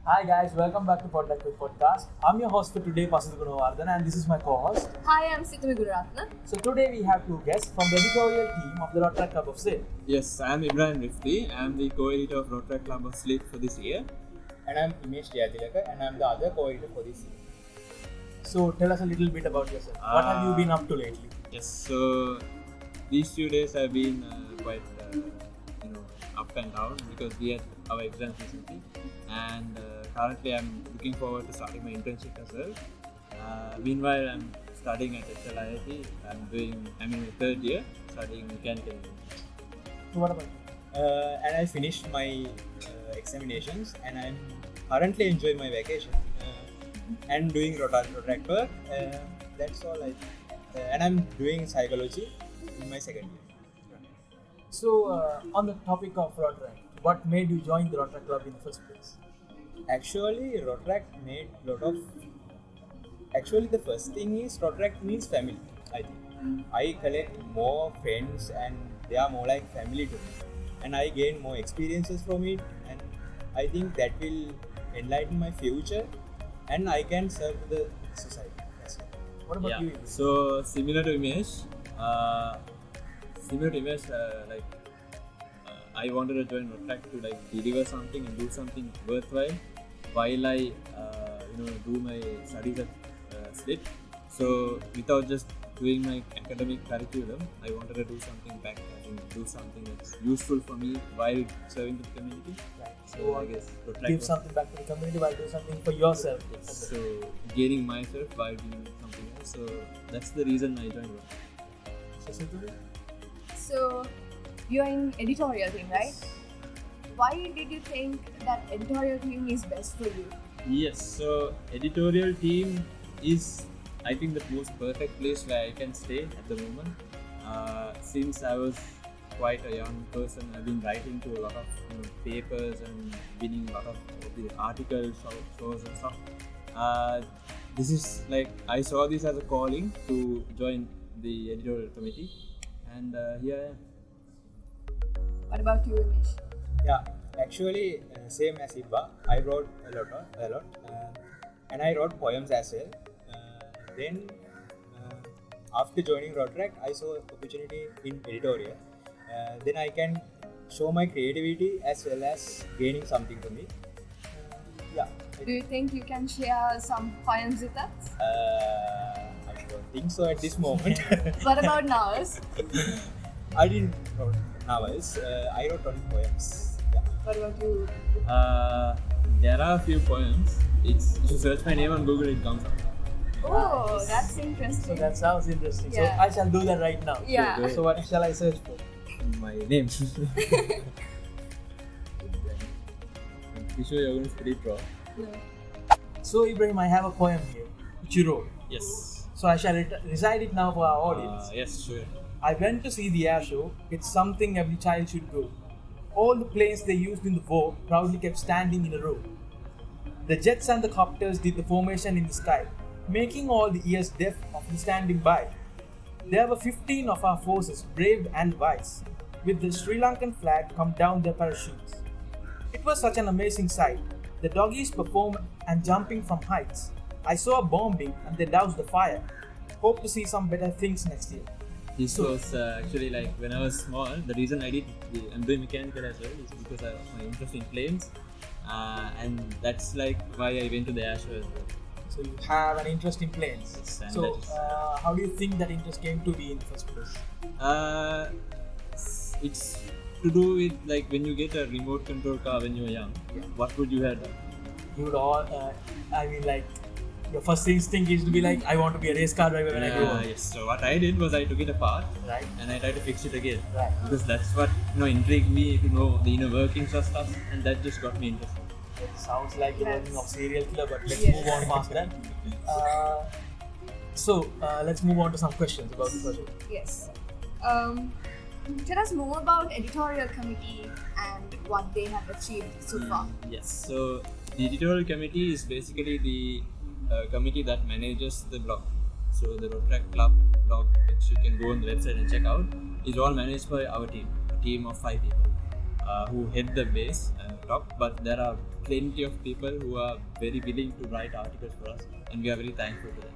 Hi guys, welcome back to Poddak podcast. I'm your host for today, Pasadu Gunawardhan, and this is my co-host. Hi, I'm Sitami Gururatna. So today we have two guests from the editorial team of the Rotaract Club of SLIIT. Yes, I'm Ibrahim Rifti. I'm the co-editor of Rotaract Club of SLIIT for this year. And I'm Imesh Jayatilaka and I'm the other co-editor for this year. So tell us a little bit about yourself. What have you been up to lately? Yes, so these few days have been quite up and down because we had our exams recently, and currently I'm looking forward to starting my internship as well. Meanwhile, I'm studying at RACSLIIT. I'm in the third year studying mechanical engineering. So what about you? And I finished my examinations and I'm currently enjoying my vacation and doing Rotaract work. That's all I think. And I'm doing psychology in my second year. So on the topic of Rotaract, what made you join the Rotaract Club in the first place? Actually, Rotaract made the first thing is Rotaract means family, I think. I collect more friends and they are more like family to me. And I gain more experiences from it, and I think that will enlighten my future and I can serve the society. That's it. What about you? So similar to Imesh, I wanted to join Rotaract to deliver something and do something worthwhile while I do my studies at SLIIT. So without just doing my academic curriculum, I wanted to do something back, do something that's useful for me while serving the community. Right. So I guess Rotaract Give something back to the community while doing something for yourself. Yes. So gaining myself while doing something else. So that's the reason I joined Rotaract. So, you're in editorial team, right? Why did you think that editorial team is best for you? Yes, so editorial team is, I think, the most perfect place where I can stay at the moment. Since I was quite a young person, I've been writing to a lot of papers and winning a lot of the articles, shows and stuff. This is I saw this as a calling to join the editorial committee, and here I am. What about you, Imesh? Yeah, actually, same as Ibba, I wrote a lot, and I wrote poems as well. Then, after joining Rotaract, I saw an opportunity in editorial. Then I can show my creativity as well as gaining something to me. Do you think you can share some poems with us? I don't think so at this moment. What about novels? I didn't write novels. I wrote only poems. Yeah. What about you? There are a few poems. If you search my name on Google, it comes up. Oh, Nice. that's So interesting. that sounds interesting. Yeah. So I shall do that right now. Yeah. So what shall I search for? My name. You sure you're going to spell it wrong? No. So Ibrahim, I have a poem here which you wrote. Yes. So I shall recite it now for our audience. Yes, sure. I went to see the air show. It's something every child should go. All the planes they used in the war proudly kept standing in a row. The jets and the copters did the formation in the sky, making all the ears deaf of the standing by. There were 15 of our forces, brave and wise, with the Sri Lankan flag come down their parachutes. It was such an amazing sight. The doggies performed and jumping from heights. I saw a bombing and they doused the fire. Hope to see some better things next year. This was actually when I was small. The reason I'm doing mechanical as well is because of my interest in planes, and that's why I went to the air show as well. So you have an interest in planes. Yes, and So that is- how do you think that interest came to be in the first place? It's to do with when you get a remote control car when you're young. Yeah. What would you have done? You would all, your first instinct is to be I want to be a race car driver when I grow up. Yes. So what I did was I took it apart Right? and I tried to fix it again. Right. Because that's what intrigued me to know the inner workings of stuff, and that just got me interested. It sounds like you're working Yes. of serial killer, but let's Yes. move on past that. So let's move on to some questions about the project. Yes. Tell us more about editorial committee and what they have achieved so far. Yes. So the editorial committee is basically the committee that manages the blog. So the Rotaract Club blog, which you can go on the website and check out, is all managed by our team, a team of 5 people. who head the base top, but there are plenty of people who are very willing to write articles for us, and we are very thankful to them.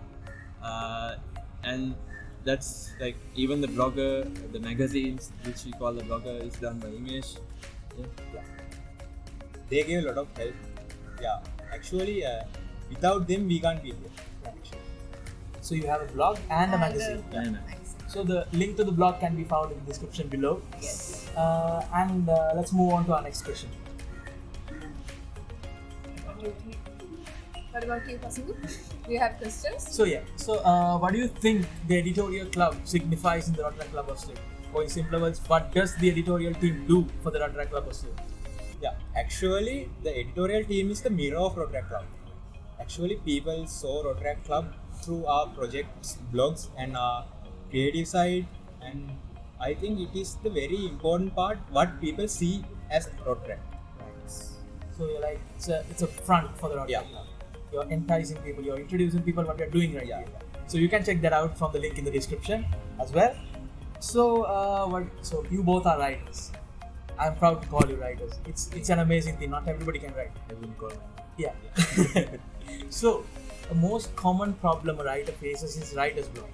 And that's like even the blogger, the magazines which we call the blogger is done by Imesh. Yeah. They gave a lot of help. Yeah, actually, without them, we can't be here. Actually. So you have a blog and a magazine. So the link to the blog can be found in the description below. Yes. And let's move on to our next question. What about you, Kasimu? Do you have questions? So what do you think the editorial club signifies in the Rotaract Club of SLIIT? Or in simpler words, what does the editorial team do for the Rotaract Club of SLIIT? Yeah, actually, the editorial team is the mirror of Rotaract Club. Actually, people saw Rotaract Club through our projects, blogs, and our creative side, and I think it is the very important part what people see as Rotaract. So you're like it's a front for the Rotaract Club. You're enticing people, you're introducing people what you're doing right here. So you can check that out from the link in the description as well. So so you both are writers. I'm proud to call you writers. It's an amazing thing. Not everybody can write. I wouldn't call it. Yeah. So the most common problem a writer faces is writer's block.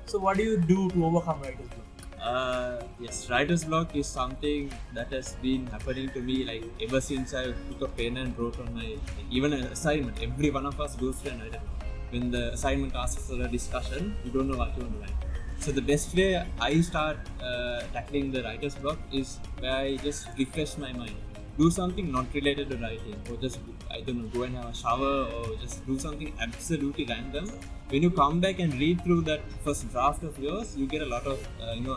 So what do you do to overcome writer's block? Yes, writer's block is something that has been happening to me like ever since I took a pen and wrote on my even an assignment. Every one of us goes through an writer's block. When the assignment asks for a discussion, you don't know what you want to write. So the best way I start tackling the writer's block is where I just refresh my mind. Do something not related to writing, or just go and have a shower, or just do something absolutely random. When you come back and read through that first draft of yours, you get a lot of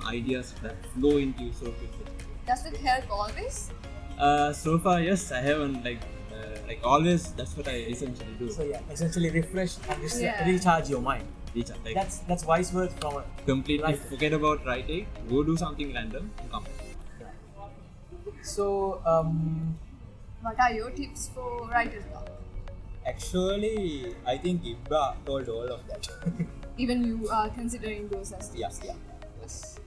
ideas that flow into you so quickly. Does it help always? So far, yes, I haven't like always. That's what I essentially do. So essentially refresh and recharge your mind. Like, that's wise words from a completely writer. Forget about writing. Go do something random and come back. So What are your tips for writer's block? Actually, I think Ibra told all of that. Even you are considering those as tips. Yes.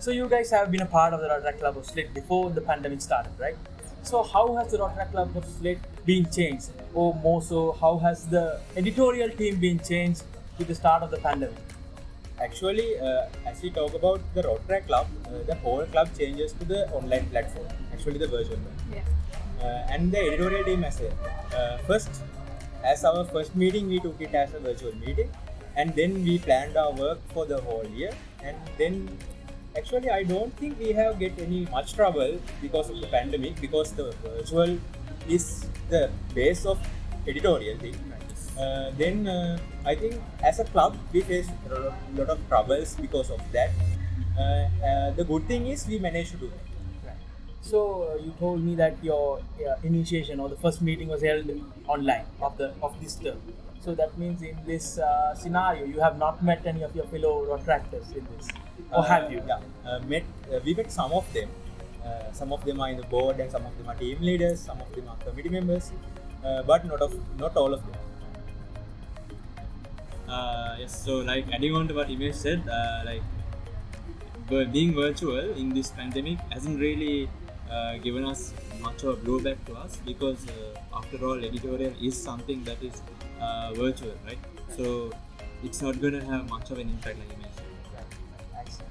So you guys have been a part of the Rotaract Club of SLIIT before the pandemic started, right? So how has the Rotaract Club of SLIIT been changed? Or more so, how has the editorial team been changed with the start of the pandemic? Actually, as we talk about the Rotaract Club, the whole club changes to the online platform, actually the virtual one. Yeah. And the editorial team as well. As our first meeting, we took it as a virtual meeting, and then we planned our work for the whole year. And then, actually, I don't think we have get any much trouble because of the pandemic, because the virtual is the base of editorial thing. Then I think as a club we face a lot of troubles because of that. The good thing is we managed to do that. So you told me that your initiation or the first meeting was held online of this term. So that means in this scenario you have not met any of your fellow Rotaractors in this, or have you? We met some of them. Some of them are in the board, and some of them are team leaders. Some of them are committee members, but not all of them. Yes, so like adding on to what Imesh said, being virtual in this pandemic hasn't really given us much of a blowback to us, because after all, editorial is something that is virtual, right? So it's not going to have much of an impact, like Imesh said.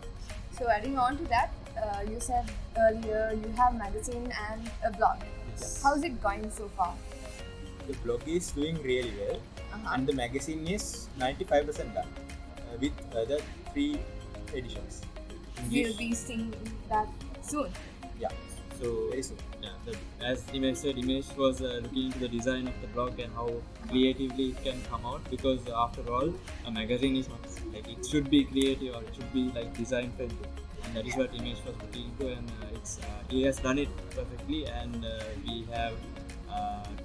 So adding on to that, you said earlier you have magazine and a blog. Yes. How's it going so far? The blog is doing really well, and the magazine is 95% done with the 3 editions. We'll be seeing that soon. Yeah, So very soon. yeah, as Imesh said, Imesh was looking into the design of the blog and how creatively it can come out, because after all, a magazine is not like it should be creative, or it should be like design friendly, and that is what Imesh was looking into, and he has done it perfectly, and we have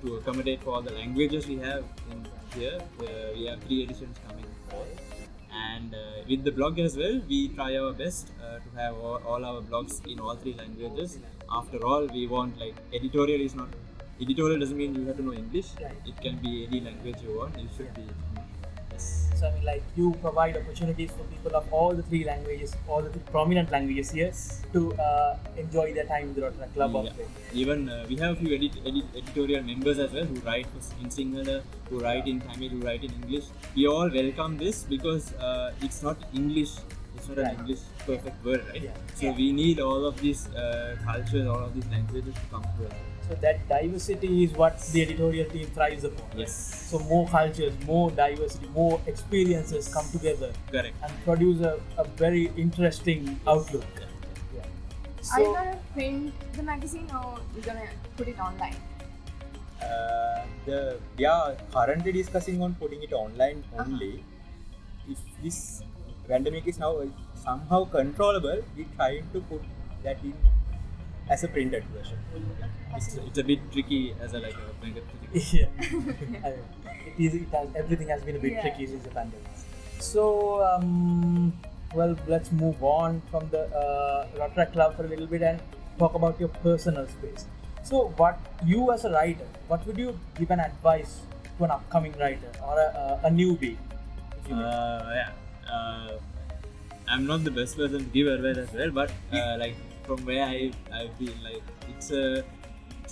to accommodate for all the languages we have in here. We have 3 editions coming forward. And with the blog as well, we try our best to have all our blogs in all 3 languages. After all, we want editorial doesn't mean you have to know English. Right. It can be any language you want. It should be. So I mean, like you provide opportunities for people of all the three languages, all the prominent languages here, to enjoy their time with the Rotaract Club of Play. Even we have a few editorial members as well who write in Sinhala, who write in Tamil, who write in English. We all welcome this because it's not English. It's not an English perfect word, right? Yeah. So we need all of these cultures, all of these languages to come together. So that diversity is what the editorial team thrives upon. Right? Yes. So more cultures, more diversity, more experiences come together. Correct. And produce a very interesting outlook. Yeah. Are you gonna print the magazine or you're gonna put it online? We are currently discussing on putting it online only. If this pandemic is now somehow controllable, we're trying to put that in as a printed version. It's a bit tricky as a printed physical. Yeah. Everything has been a bit tricky since the pandemic. So, well, let's move on from the Rotaract Club for a little bit and talk about your personal space. So, what you as a writer, what would you give an advice to an upcoming writer or a newbie? If you may? I'm not the best person to give advice as well, but from where I've been, it's an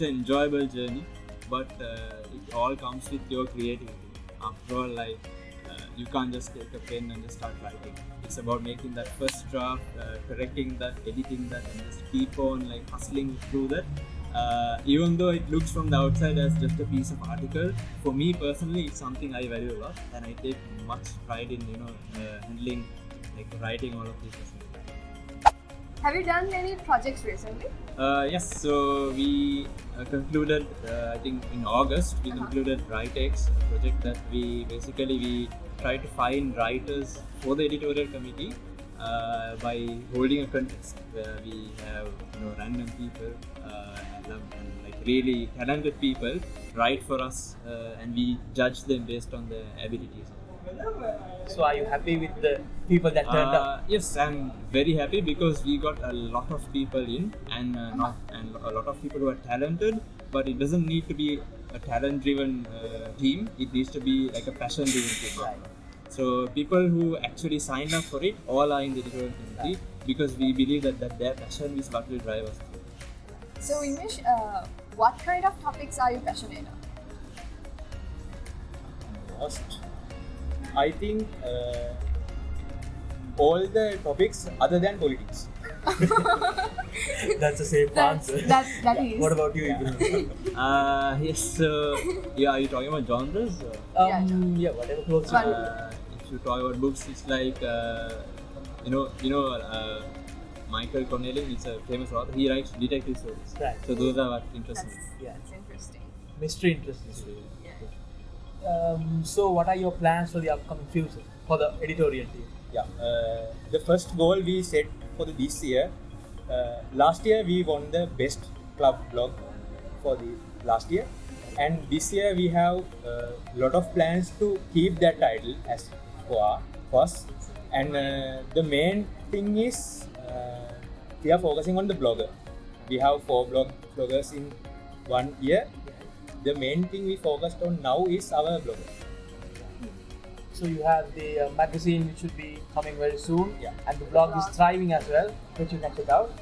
enjoyable journey, but it all comes with your creativity. After all, you can't just take a pen and just start writing. It's about making that first draft, correcting that, editing that, and just keep on hustling through that. Even though it looks from the outside as just a piece of article, for me personally, it's something I value a lot, and I take much pride in handling, writing all of these things. Have you done any projects recently? Yes, so we concluded, I think in August, we concluded RACSLIIT, a project that we try to find writers for the editorial committee by holding a contest where we have random people and really talented people write for us, and we judge them based on their abilities. So, are you happy with the people that turned up? Yes, I'm very happy because we got a lot of people in, and a lot of people who are talented. But it doesn't need to be a talent-driven team. It needs to be a passion-driven team. Right. So people who actually signed up for it all are in the editorial committee because we believe that their passion is what will drive us through. So, Imish, what kind of topics are you passionate on? Most, I think, all the topics other than politics. That's a safe answer. That is. What about you, Ibrahim? Yes, so are you talking about genres? Yeah, whatever floats your boat. If you talk about books, it's Michael Cornelius is a famous author. He writes detective stories. Right. So those are what interests me. Yeah. That's interesting. Mystery interests you. So, what are your plans for the upcoming future for the editorial team? Yeah, the first goal we set for this year. Last year we won the best club blog for the last year, and this year we have a lot of plans to keep that title as for us. And the main thing is we are focusing on the blogger. We have 4 bloggers in 1 year. The main thing we focused on now is our blogger. So you have the magazine which should be coming very soon, Yeah. and the blog is thriving as well, which you can check out.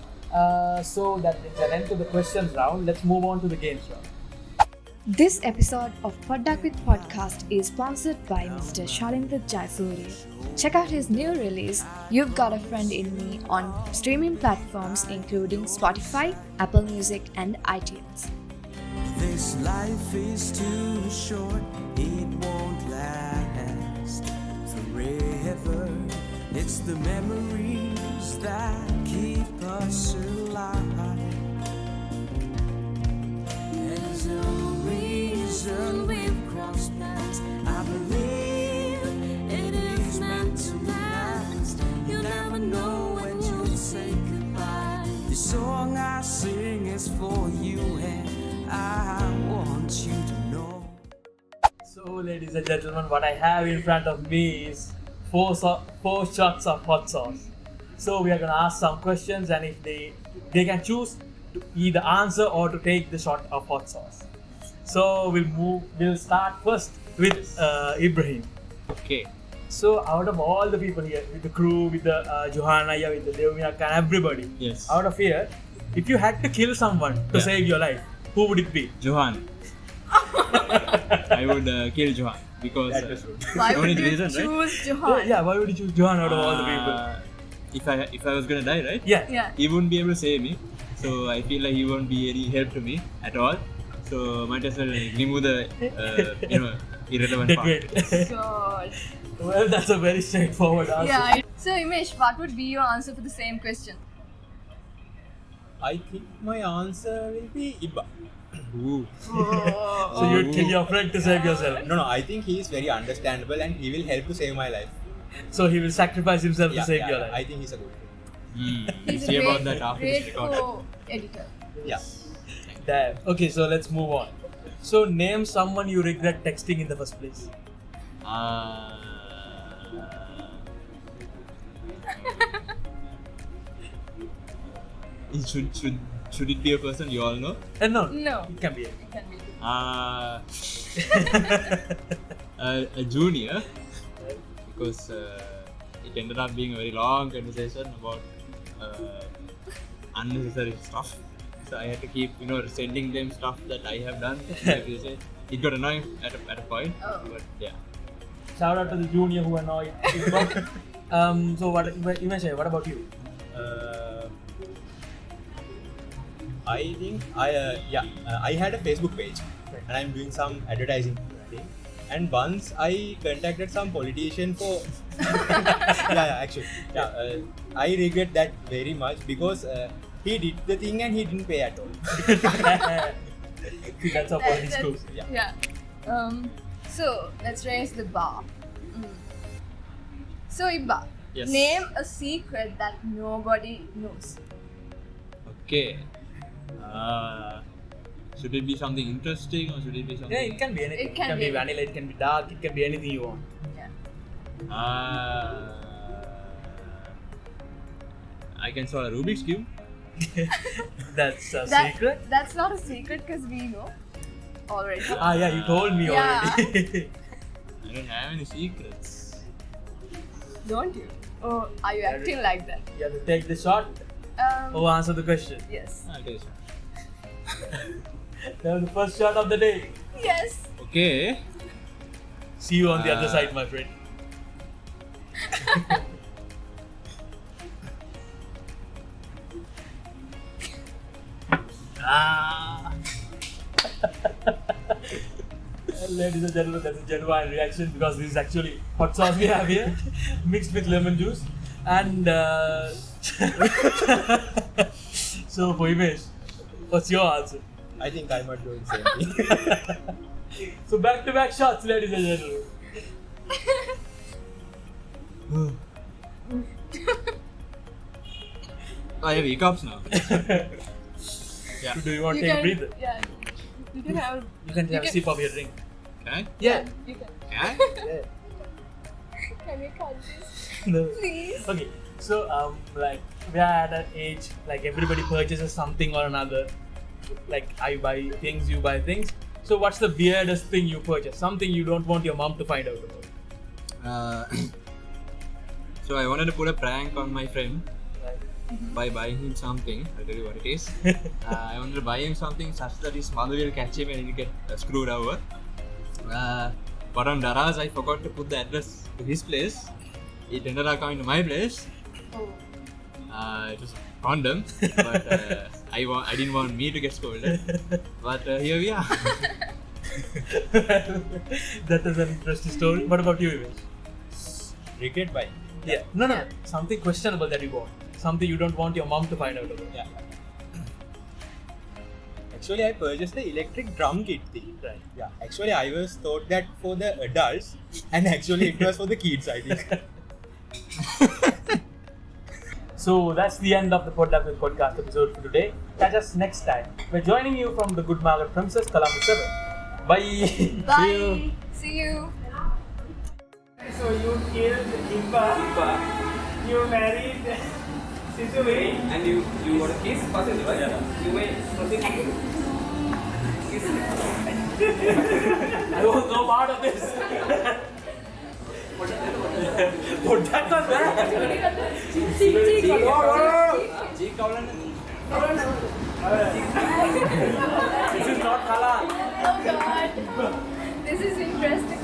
So that brings an end to the questions round. Let's move on to the games round. This episode of Poddak with Podcast is sponsored by Mr. Shalindra Jaisuri. Check out his new release, You've Got a Friend in Me, on streaming platforms including Spotify, Apple Music, and iTunes. This life is too short, it won't last forever. It's the memories that keep us alive. There's a reason we've crossed paths. I believe it is meant to last. You never know when you'll say goodbye. The song I sing is for you, and I want you to know. So, ladies and gentlemen, what I have in front of me is 4 shots of hot sauce. So we are going to ask some questions, and if they can choose to either answer or to take the shot of hot sauce. So we'll start first with Ibrahim. Okay. So out of all the people here, with the crew, with the Johanna, with the Devmiyaka and everybody, Yes. out of here, if you had to kill someone to Yeah. save your life, who would it be? Johan. I would kill Johan because That is good. Why only would you reason, right? choose Johan? Yeah, why would you choose Johan out of all the people? If I was gonna die, right? Yeah. Yeah. He wouldn't be able to save me, so I feel like he won't be any help to me at all. So might as well remove the irrelevant Dead part. weight. God. Well, that's a very straightforward answer. Yeah. So Imesh, what would be your answer for the same question? I think my answer will be Ibba. Ooh. So you'd kill your friend to save yourself. No, I think he is very understandable and he will help to save my life. So he will sacrifice himself to save your life. I think he's a good friend. He's See a about great, that after this great record. co-editor. Yeah. Damn. Okay, so let's move on. So name someone you regret texting in the first place. Should it be a person you all know? No. No. It can be. It can be. A junior, because it ended up being a very long conversation about unnecessary stuff. So I had to keep, sending them stuff that I have done. It got annoying at a point, but yeah. Shout out to the junior who annoyed. So what about you? I think I had a Facebook page and I'm doing some advertising thing. And once I contacted some politician for I regret that very much because he did the thing and he didn't pay at all. That's how politics goes. Yeah. So let's raise the bar. So Ibba, Yes. name a secret that nobody knows. Okay. Should it be something interesting or should it be something? Yeah, it can be anything. It can be be. vanilla, it can be dark, it can be anything you want. Yeah. I can solve a Rubik's Cube. That's a secret. That's not a secret because we know already. Yeah, you told me Yeah. already. I don't have any secrets. Don't you? Oh, are you acting like that? You have to take the shot or answer the question. Yes. I'll take a shot. That was the first shot of the day. Yes. Okay. See you on the other side, my friend. Ladies and gentlemen, that's a genuine reaction because this is actually hot sauce we have here mixed with lemon juice. And so for Imesh, what's your answer? I think I might do the same thing. So back to back shots, ladies and gentlemen. I have hiccups now. Yeah. Do you want to take a breather? Yeah. You can have. You can have a sip of your drink. Can I? Yeah. You can. Can I? Can you cut this, No. please? Okay. So like we are at an age like everybody purchases something or another. Like I buy things, you buy things. So what's the weirdest thing you purchase? Something you don't want your mom to find out about. So I wanted to put a prank on my friend Right. by buying him something. I'll tell you what it is. I wanted to buy him something such that his mother will catch him and he'll get screwed over. But on Daraz, I forgot to put the address to his place. It ended up coming to my place. Oh. It was a condom, but I didn't want me to get scolded. But here we are. That is an interesting story. What about you, Imesh? Regret buying. Yeah. No. Something questionable that you bought. Something you don't want your mom to find out about. Yeah. Actually, I purchased the electric drum kit thing. Right. Yeah. Actually, I was thought that for the adults, and actually it was for the kids. I think. So that's the end of the Poddak with Podcast episode for today. Catch us next time. We're joining you from the Good Margaret Princess, Colombo 7. Bye. Bye. See you. So you killed Imba. You married Situvi. And you want to kiss person, right? Yeah. You may proceed to kiss. I was no part of this. Poddak was there. This is not halal. Oh god. This is interesting.